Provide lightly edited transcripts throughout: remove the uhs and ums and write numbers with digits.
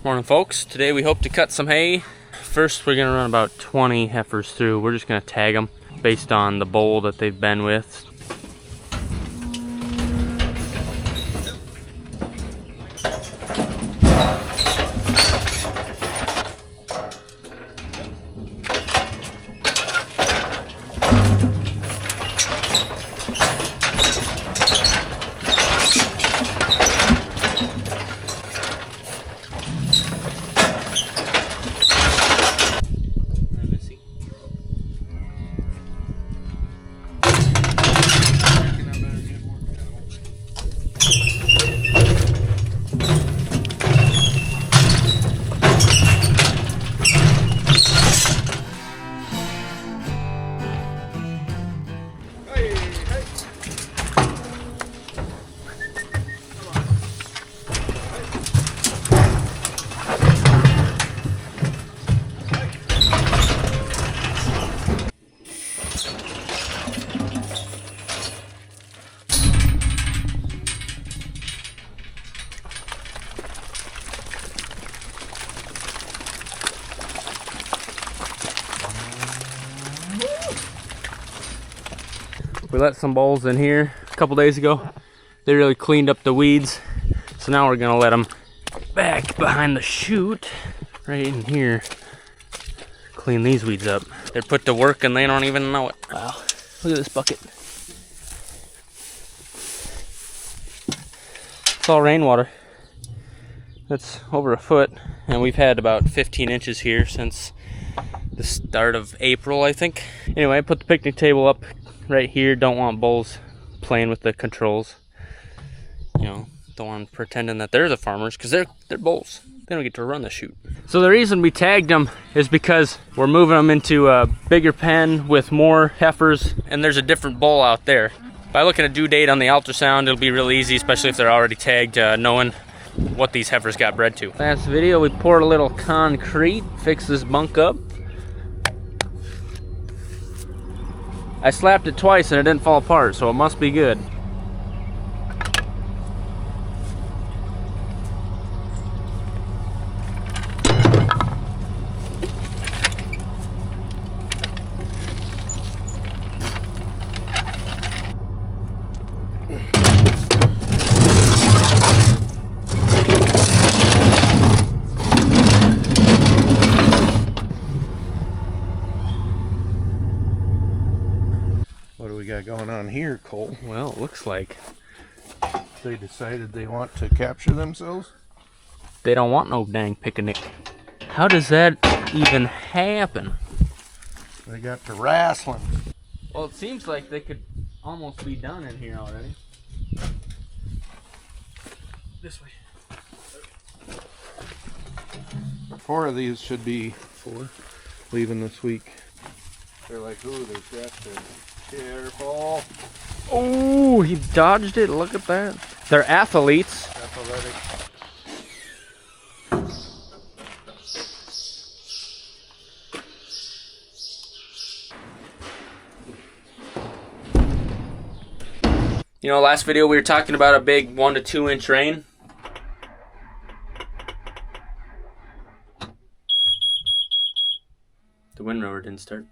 Morning folks, today we hope to cut some hay. First we're going to run about 20 heifers through. We're just going to tag them based on the bull that they've been with. We let some bulls in here a couple days ago. They really cleaned up the weeds. So now we're gonna let them back behind the chute, right in here, clean these weeds up. They're put to work and they don't even know it. Wow, look at this bucket. It's all rainwater. That's over a foot, and we've had about 15 inches here since the start of April, I think. Anyway, I put the picnic table up right here. Don't want bulls playing with the controls. You know, don't want them pretending that they're the farmers, because they're bulls. They don't get to run the chute. So the reason we tagged them is because we're moving them into a bigger pen with more heifers, and there's a different bull out there. By looking at due date on the ultrasound, it'll be real easy, especially if they're already tagged, knowing what these heifers got bred to. Last video we poured a little concrete, fixed this bunk up. I slapped it twice and it didn't fall apart, so it must be good. What do we got going on here, Cole? Well, it looks like They decided they want to capture themselves? they don't want no dang picnic. How does that even happen? They got to wrestling. Well, it seems like they could almost be done in here already. This way. 4 of these should be leaving this week. They're like, ooh, they've got to. Careful. Oh, he dodged it. Look at that. They're athletes. Athletic. You know, last video we were talking about a big 1 to 2 inch rain. The windrower didn't start.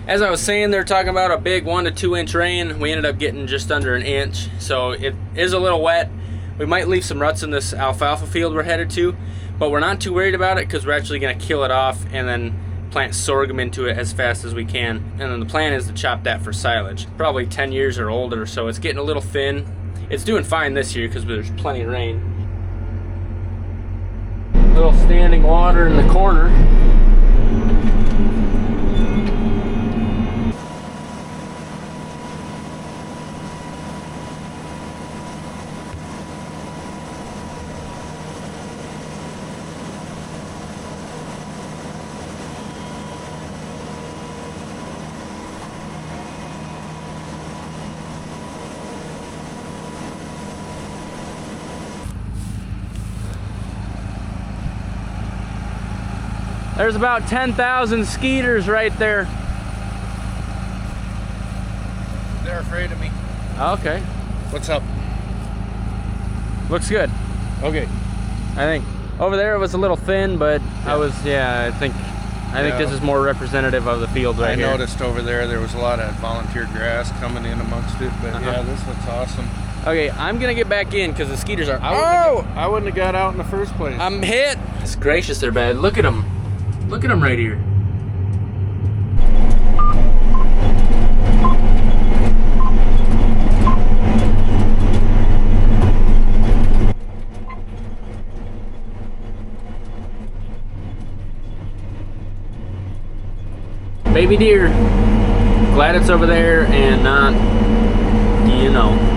As I was saying, they're talking about a big 1 to 2 inch rain. We ended up getting just under an inch, so it is a little wet. We might leave some ruts in this alfalfa field we're headed to, but we're not too worried about it because we're actually going to kill it off and then plant sorghum into it as fast as we can. And then the plan is to chop that for silage. Probably 10 years or older, so it's getting a little thin. It's doing fine this year because there's plenty of rain. Little standing water in the corner. There's about 10,000 skeeters right there. afraid of me. Okay. What's up? Looks good. Okay. I think over there it was a little thin, but Yeah. I think this is more representative of the field right I here. noticed over there was a lot of volunteer grass coming in amongst it, but yeah, this looks awesome. Okay, I'm gonna get back in because the skeeters are. I wouldn't have got out in the first place. I'm hit. It's gracious, they're bad. Look at them. Look at them right here. Baby deer. Glad it's over there and not, you know.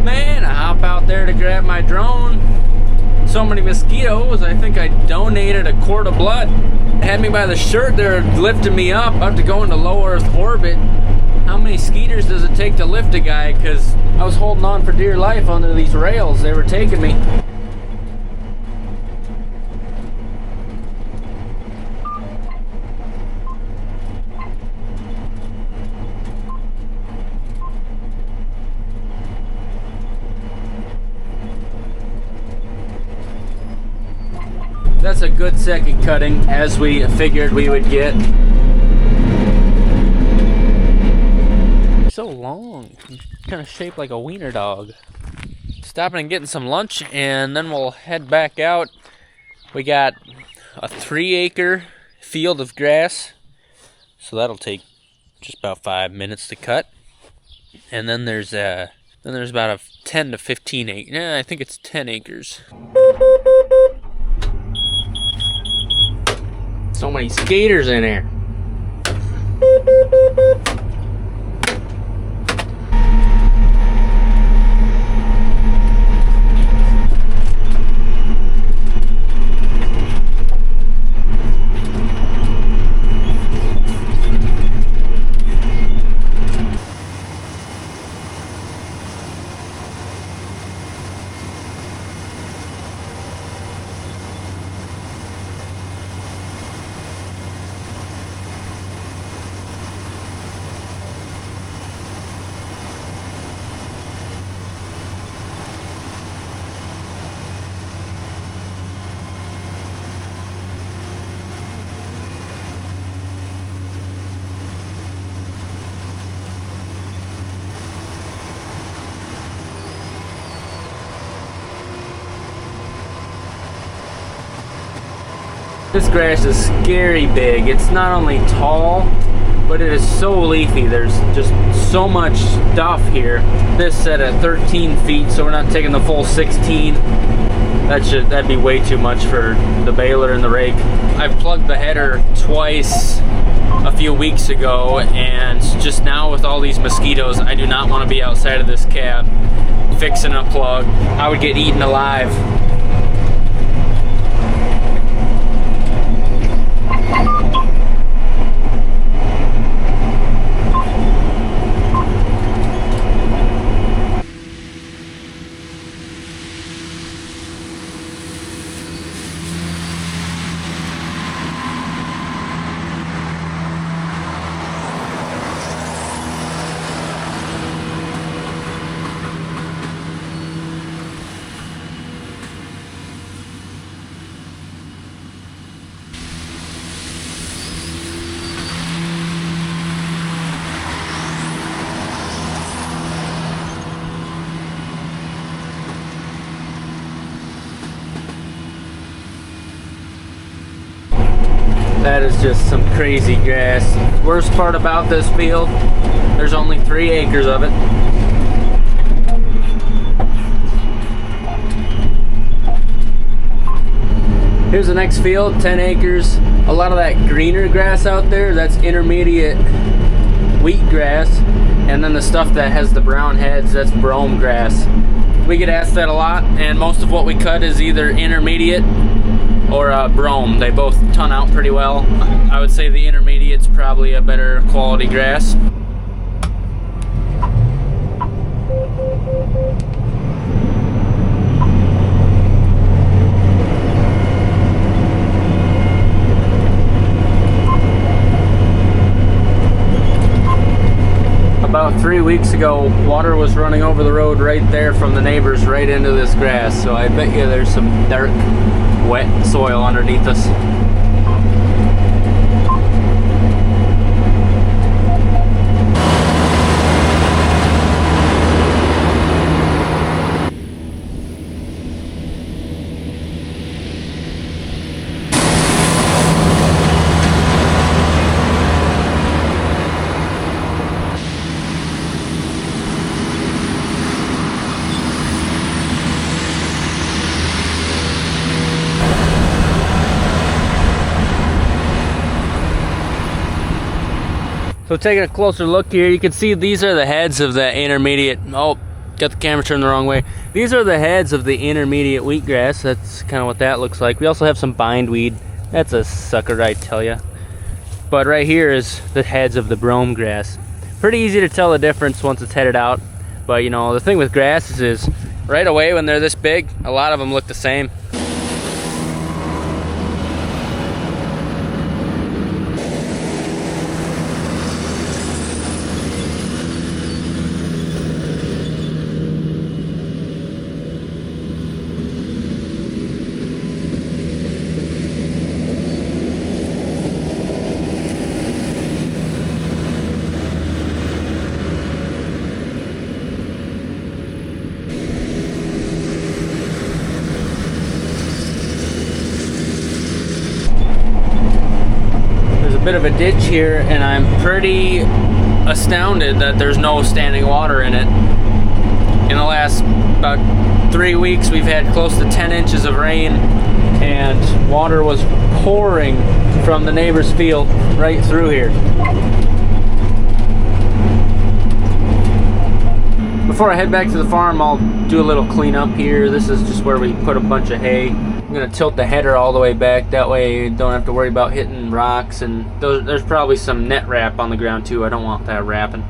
Man, I hop out there to grab my drone. So many mosquitoes, I think I donated a quart of blood. Had me by the shirt, they're lifting me up, about to go into low Earth orbit. How many skeeters does it take to lift a guy? Because I was holding on for dear life under these rails. They were taking me. That's a good second cutting, as we figured we would get. So long, kind of shaped like a wiener dog. Stopping and getting some lunch, and then we'll head back out. We got a 3-acre field of grass, so that'll take just about 5 minutes to cut. And then there's about a 10 to 15 acres. Yeah, I think it's 10 acres. So many skaters in here. This grass is scary big. It's not only tall, but it is so leafy. There's just so much stuff here. This set at 13 feet, so we're not taking the full 16. That'd be way too much for the baler and the rake. I've plugged the header twice a few weeks ago, and just now with all these mosquitoes, I do not want to be outside of this cab fixing a plug. I would get eaten alive. That is just some crazy grass. Worst part about this field, there's only 3 acres of it. Here's the next field, 10 acres. A lot of that greener grass out there, that's intermediate wheat grass. And then the stuff that has the brown heads, that's brome grass. We get asked that a lot, and most of what we cut is either intermediate or brome. They both ton out pretty well. I would say the intermediate's probably a better quality grass. About 3 weeks ago, water was running over the road right there from the neighbors right into this grass, so I bet you there's some dark, wet soil underneath us. So taking a closer look here, you can see these are the heads of the intermediate, oh, got the camera turned the wrong way. These are the heads of the intermediate wheatgrass. That's kind of what that looks like. We also have some bindweed. That's a sucker, I tell ya. But right here is the heads of the brome grass. Pretty easy to tell the difference once it's headed out. But you know, the thing with grasses is right away when they're this big, a lot of them look the same. Bit of a ditch here, and I'm pretty astounded that there's no standing water in it. In the last about 3 weeks, we've had close to 10 inches of rain, and water was pouring from the neighbor's field right through here. Before I head back to the farm, I'll do a little cleanup here. This is just where we put a bunch of hay. I'm gonna tilt the header all the way back, that way you don't have to worry about hitting rocks, and there's probably some net wrap on the ground too. I don't want that wrapping.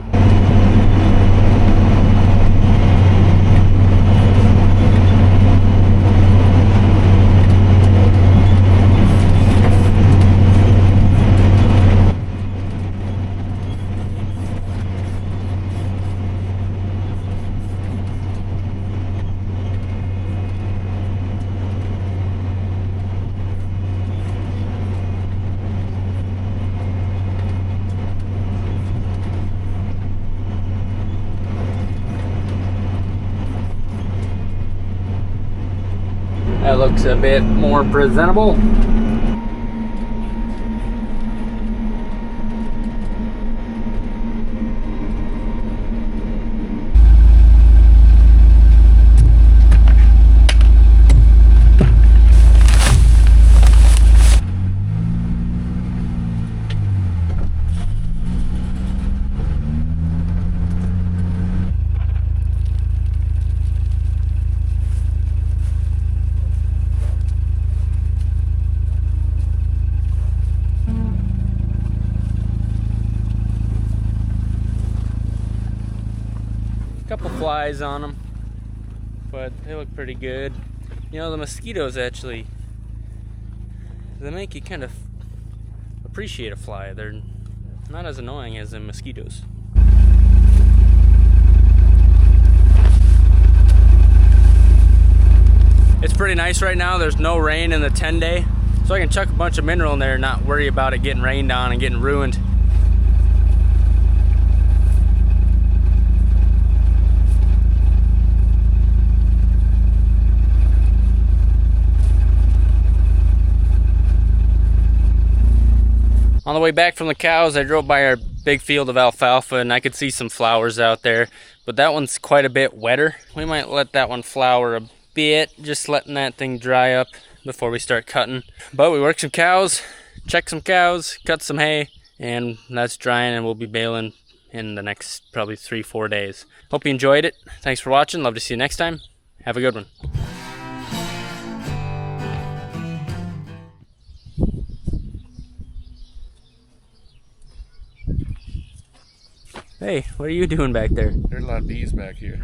That looks a bit more presentable. couple flies on them, but they look pretty good. You know, the mosquitoes actually, they make you kind of appreciate a fly. They're not as annoying as the mosquitoes. It's pretty nice right now. There's no rain in the 10-day, so I can chuck a bunch of mineral in there and not worry about it getting rained on and getting ruined. On the way back from the cows, I drove by our big field of alfalfa and I could see some flowers out there, but that one's quite a bit wetter. We might let that one flower a bit, just letting that thing dry up before we start cutting. But we worked some cows, checked some cows, cut some hay, and that's drying, and we'll be baling in the next probably 3-4 days. Hope you enjoyed it. Thanks for watching. Love to see you next time. Have a good one. Hey, what are you doing back there? There's a lot of bees back here.